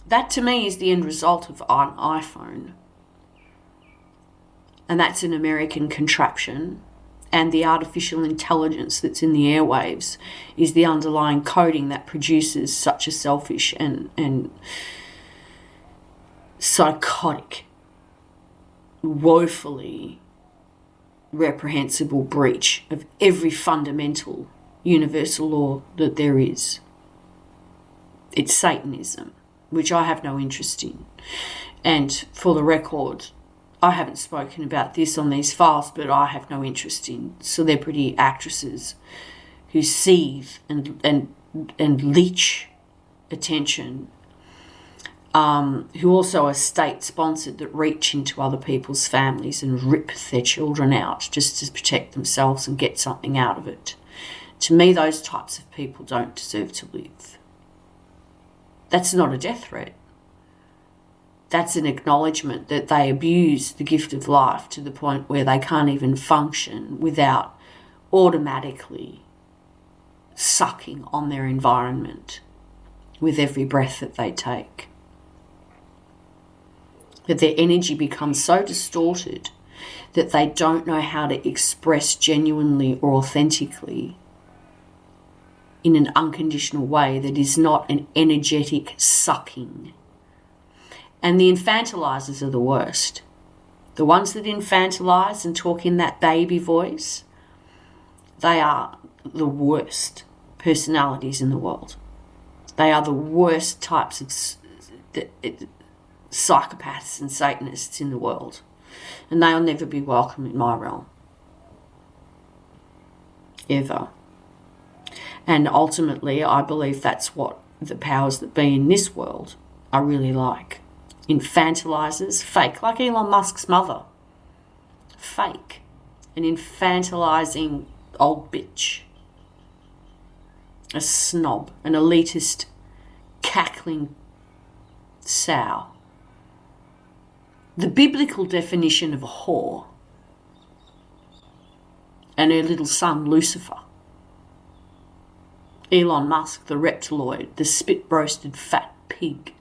That to me is the end result of an iPhone. And that's an American contraption. And the artificial intelligence that's in the airwaves is the underlying coding that produces such a selfish and psychotic, woefully reprehensible breach of every fundamental universal law that there is. It's Satanism. which I have no interest in. And for the record, I haven't spoken about this on these files, but I have no interest in celebrity actresses who seethe and leech attention, who also are state-sponsored, that reach into other people's families and rip their children out just to protect themselves and get something out of it. To me, those types of people don't deserve to live. That's not a death threat. That's an acknowledgement that they abuse the gift of life to the point where they can't even function without automatically sucking on their environment with every breath that they take. That their energy becomes so distorted that they don't know how to express genuinely or authentically in an unconditional way that is not an energetic sucking. And the infantilizers are the worst. The ones that infantilize and talk in that baby voice, they are the worst personalities in the world. They are the worst types of psychopaths and Satanists in the world. And they'll never be welcome in my realm. Ever. And ultimately, I believe that's what the powers that be in this world are really like. Infantilizers, fake, like Elon Musk's mother. Fake. An infantilizing old bitch. A snob, an elitist, cackling sow. The biblical definition of a whore. And her little son, Lucifer. Elon Musk, the reptiloid, the spit-roasted fat pig.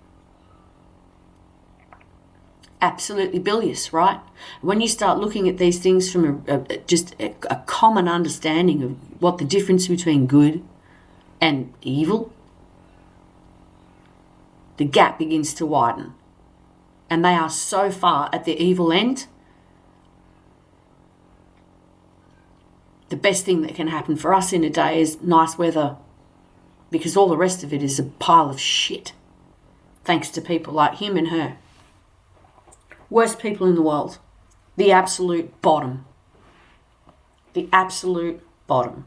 Absolutely bilious, right? When you start looking at these things from a common understanding of what the difference between good and evil, the gap begins to widen. And they are so far at the evil end. The best thing that can happen for us in a day is nice weather, because all the rest of it is a pile of shit, thanks to people like him and her. Worst people in the world. The absolute bottom. The absolute bottom.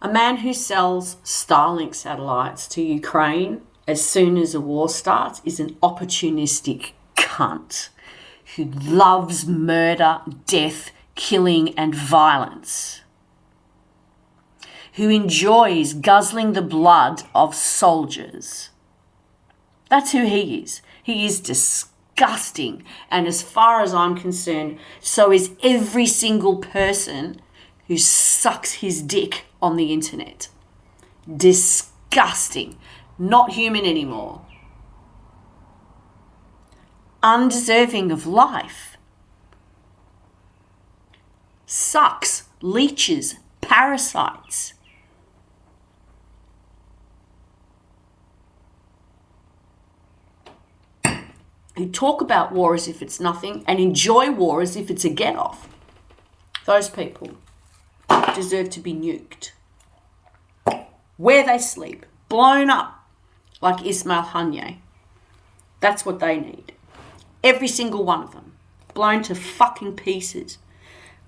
A man who sells Starlink satellites to Ukraine as soon as a war starts is an opportunistic cunt who loves murder, death, killing and violence. Who enjoys guzzling the blood of soldiers. That's who he is. He is disgusting. And as far as I'm concerned, so is every single person who sucks his dick on the internet. Disgusting. Not human anymore. Undeserving of life. Sucks, leeches, parasites. Who talk about war as if it's nothing and enjoy war as if it's a get-off. Those people deserve to be nuked. Where they sleep, blown up like Ismail Haniyeh. That's what they need. Every single one of them. Blown to fucking pieces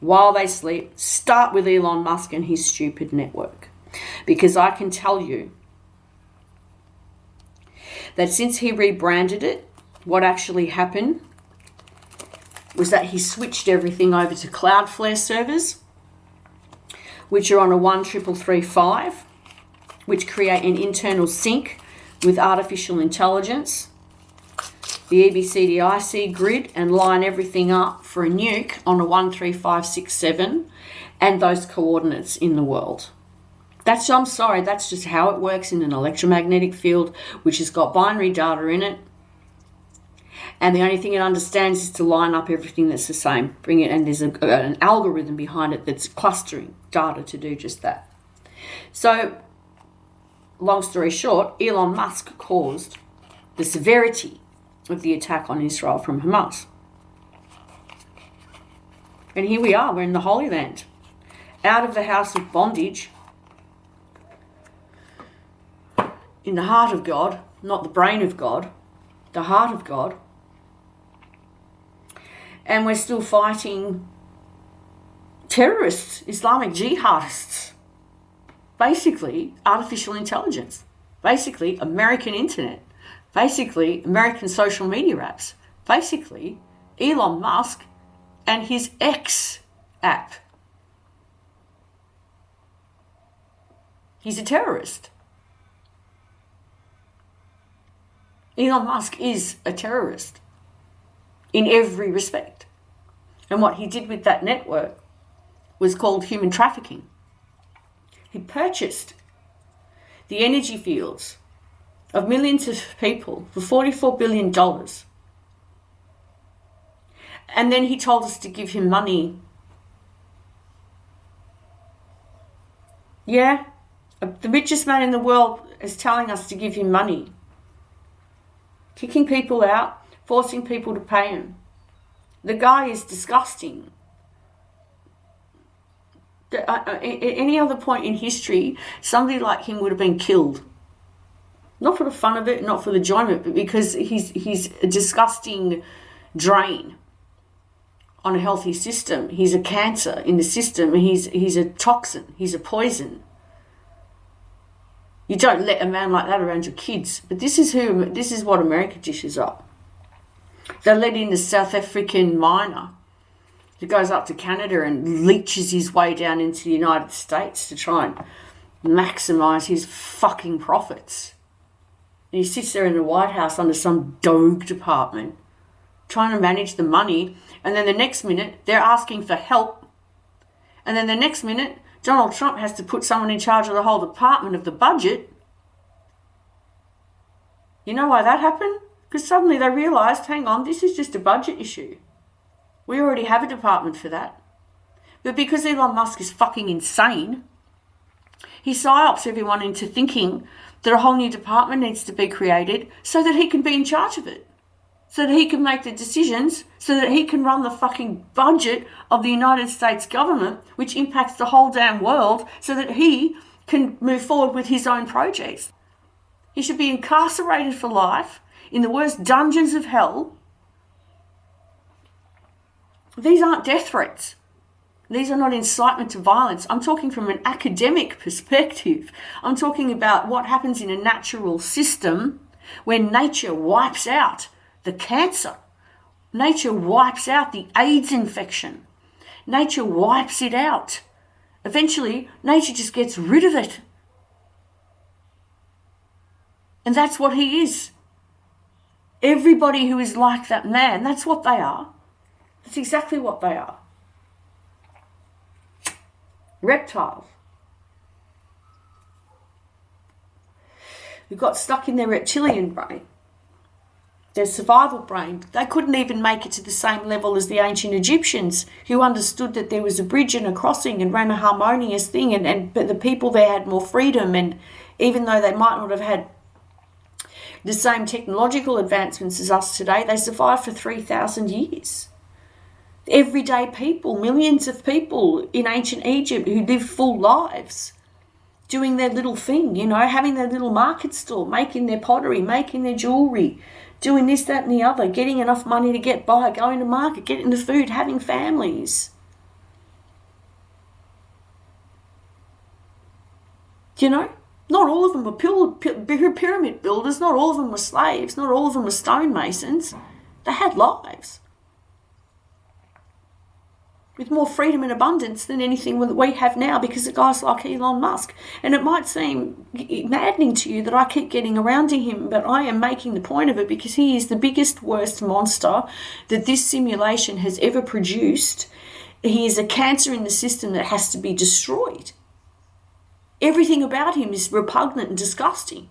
while they sleep. Start with Elon Musk and his stupid network. Because I can tell you that since he rebranded it, what actually happened was that he switched everything over to Cloudflare servers, which are on a 13335, which create an internal sync with artificial intelligence, the EBCDIC grid, and line everything up for a nuke on a 13567 and those coordinates in the world. I'm sorry, that's just how it works in an electromagnetic field, which has got binary data in it. And the only thing it understands is to line up everything that's the same. Bring it, and there's an algorithm behind it that's clustering data to do just that. So, long story short, Elon Musk caused the severity of the attack on Israel from Hamas. And here we are, we're in the Holy Land. Out of the house of bondage in the heart of God, not the brain of God, the heart of God. And we're still fighting terrorists, Islamic jihadists, basically artificial intelligence, basically American internet, basically American social media apps, basically Elon Musk and his X app. He's a terrorist. Elon Musk is a terrorist in every respect. And what he did with that network was called human trafficking. He purchased the energy fields of millions of people for $44 billion. And then he told us to give him money. Yeah, the richest man in the world is telling us to give him money. Kicking people out, forcing people to pay him. The guy is disgusting. At any other point in history, somebody like him would have been killed. Not for the fun of it, not for the enjoyment, but because he's a disgusting drain on a healthy system. He's a cancer in the system. He's a toxin. He's a poison. You don't let a man like that around your kids. But this is what America dishes up. They let in the South African miner who goes up to Canada and leeches his way down into the United States to try and maximise his fucking profits. And he sits there in the White House under some Doge department trying to manage the money, and then the next minute they're asking for help, and then the next minute Donald Trump has to put someone in charge of the whole department of the budget. You know why that happened? Because suddenly they realised, hang on, this is just a budget issue. We already have a department for that. But because Elon Musk is fucking insane, he psyops everyone into thinking that a whole new department needs to be created so that he can be in charge of it. So that he can make the decisions, so that he can run the fucking budget of the United States government, which impacts the whole damn world, so that he can move forward with his own projects. He should be incarcerated for life in the worst dungeons of hell. These aren't death threats. These are not incitement to violence. I'm talking from an academic perspective. I'm talking about what happens in a natural system when nature wipes out the cancer. Nature wipes out the AIDS infection. Nature wipes it out. Eventually, nature just gets rid of it. And that's what he is. Everybody who is like that man, that's what they are. That's exactly what they are. Reptiles. Who got stuck in their reptilian brain. Their survival brain. They couldn't even make it to the same level as the ancient Egyptians, who understood that there was a bridge and a crossing and ran a harmonious thing, but the people there had more freedom, and even though they might not have had the same technological advancements as us today, they survived for 3,000 years. Everyday people, millions of people in ancient Egypt who lived full lives, doing their little thing, having their little market store, making their pottery, making their jewelry, doing this, that and the other, getting enough money to get by, going to market, getting the food, having families. Not all of them were pyramid builders, not all of them were slaves, not all of them were stonemasons. They had lives with more freedom and abundance than anything that we have now because of guys like Elon Musk. And it might seem maddening to you that I keep getting around to him, but I am making the point of it because he is the biggest, worst monster that this simulation has ever produced. He is a cancer in the system that has to be destroyed. Everything about him is repugnant and disgusting.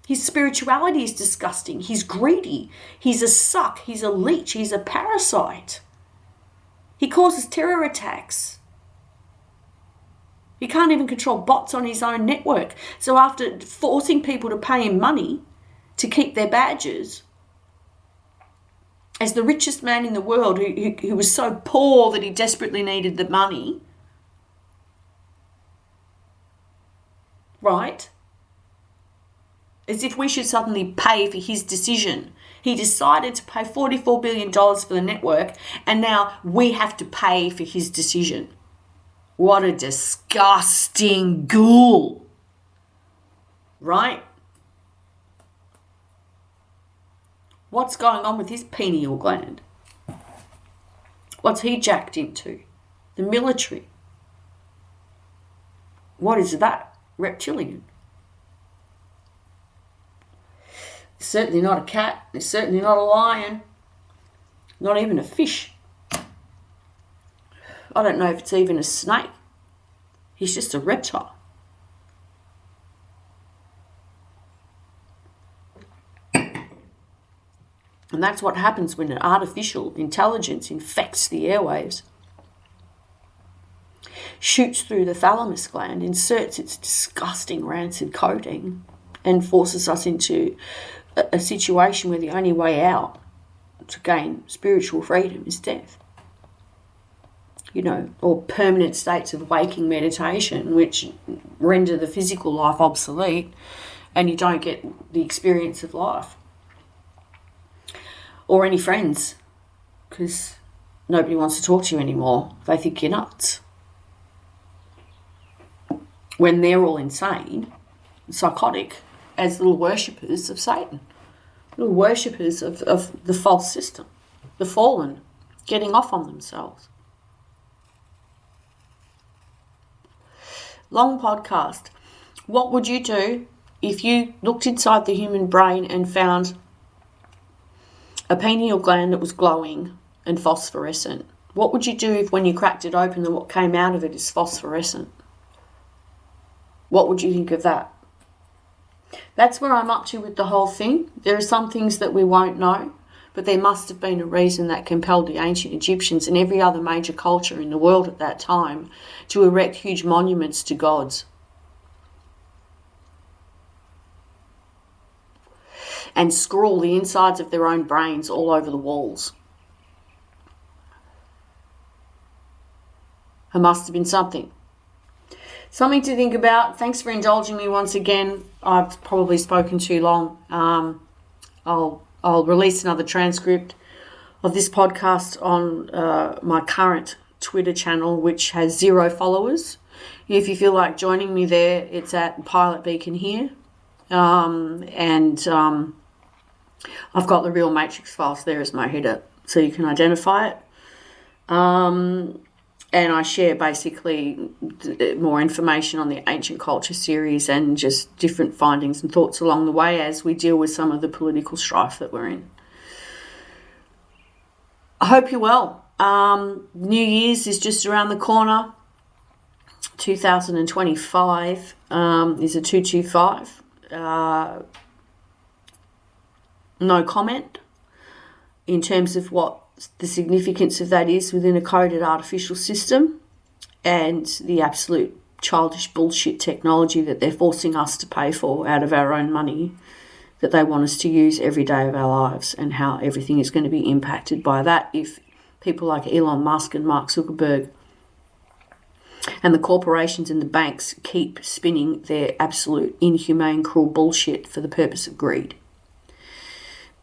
His spirituality is disgusting. He's greedy. He's a suck. He's a leech. He's a parasite. He causes terror attacks. He can't even control bots on his own network. So after forcing people to pay him money to keep their badges, as the richest man in the world who was so poor that he desperately needed the money, right? as if we should suddenly pay for his decision. He decided to pay $44 billion for the network, and now we have to pay for his decision. What a disgusting ghoul, right? What's going on with his pineal gland? What's he jacked into? The military. What is that? Reptilian. It's certainly not a cat. It's certainly not a lion. Not even a fish. I don't know if it's even a snake. He's just a reptile. And that's what happens when an artificial intelligence infects the airwaves, shoots through the thalamus gland, inserts its disgusting rancid coating, and forces us into a situation where the only way out to gain spiritual freedom is death. Or permanent states of waking meditation, which render the physical life obsolete, and you don't get the experience of life. Or any friends, because nobody wants to talk to you anymore. They think you're nuts. When they're all insane, psychotic, as little worshippers of Satan, little worshippers of the false system, the fallen, getting off on themselves. Long podcast. What would you do if you looked inside the human brain and found a pineal gland that was glowing and phosphorescent? What would you do if when you cracked it open and what came out of it is phosphorescent? What would you think of that? That's where I'm up to with the whole thing. There are some things that we won't know, but there must have been a reason that compelled the ancient Egyptians and every other major culture in the world at that time to erect huge monuments to gods. And scrawl the insides of their own brains all over the walls. There must have been something. Something to think about. Thanks for indulging me once again. I've probably spoken too long. I'll release another transcript of this podcast on my current Twitter channel, which has 0 followers. If you feel like joining me there, it's at Pilot Beacon here. I've got the Real Matrix Files there as my header, so you can identify it. And I share basically more information on the Ancient Culture series and just different findings and thoughts along the way as we deal with some of the political strife that we're in. I hope you're well. New Year's is just around the corner. 2025 is a 225. No comment in terms of what the significance of that is within a coded artificial system and the absolute childish bullshit technology that they're forcing us to pay for out of our own money that they want us to use every day of our lives, and how everything is going to be impacted by that if people like Elon Musk and Mark Zuckerberg and the corporations and the banks keep spinning their absolute inhumane, cruel bullshit for the purpose of greed.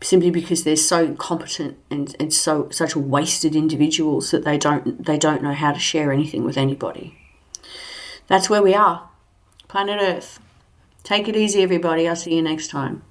Simply because they're so incompetent and such wasted individuals that they don't know how to share anything with anybody. That's where we are. Planet Earth. Take it easy, everybody. I'll see you next time.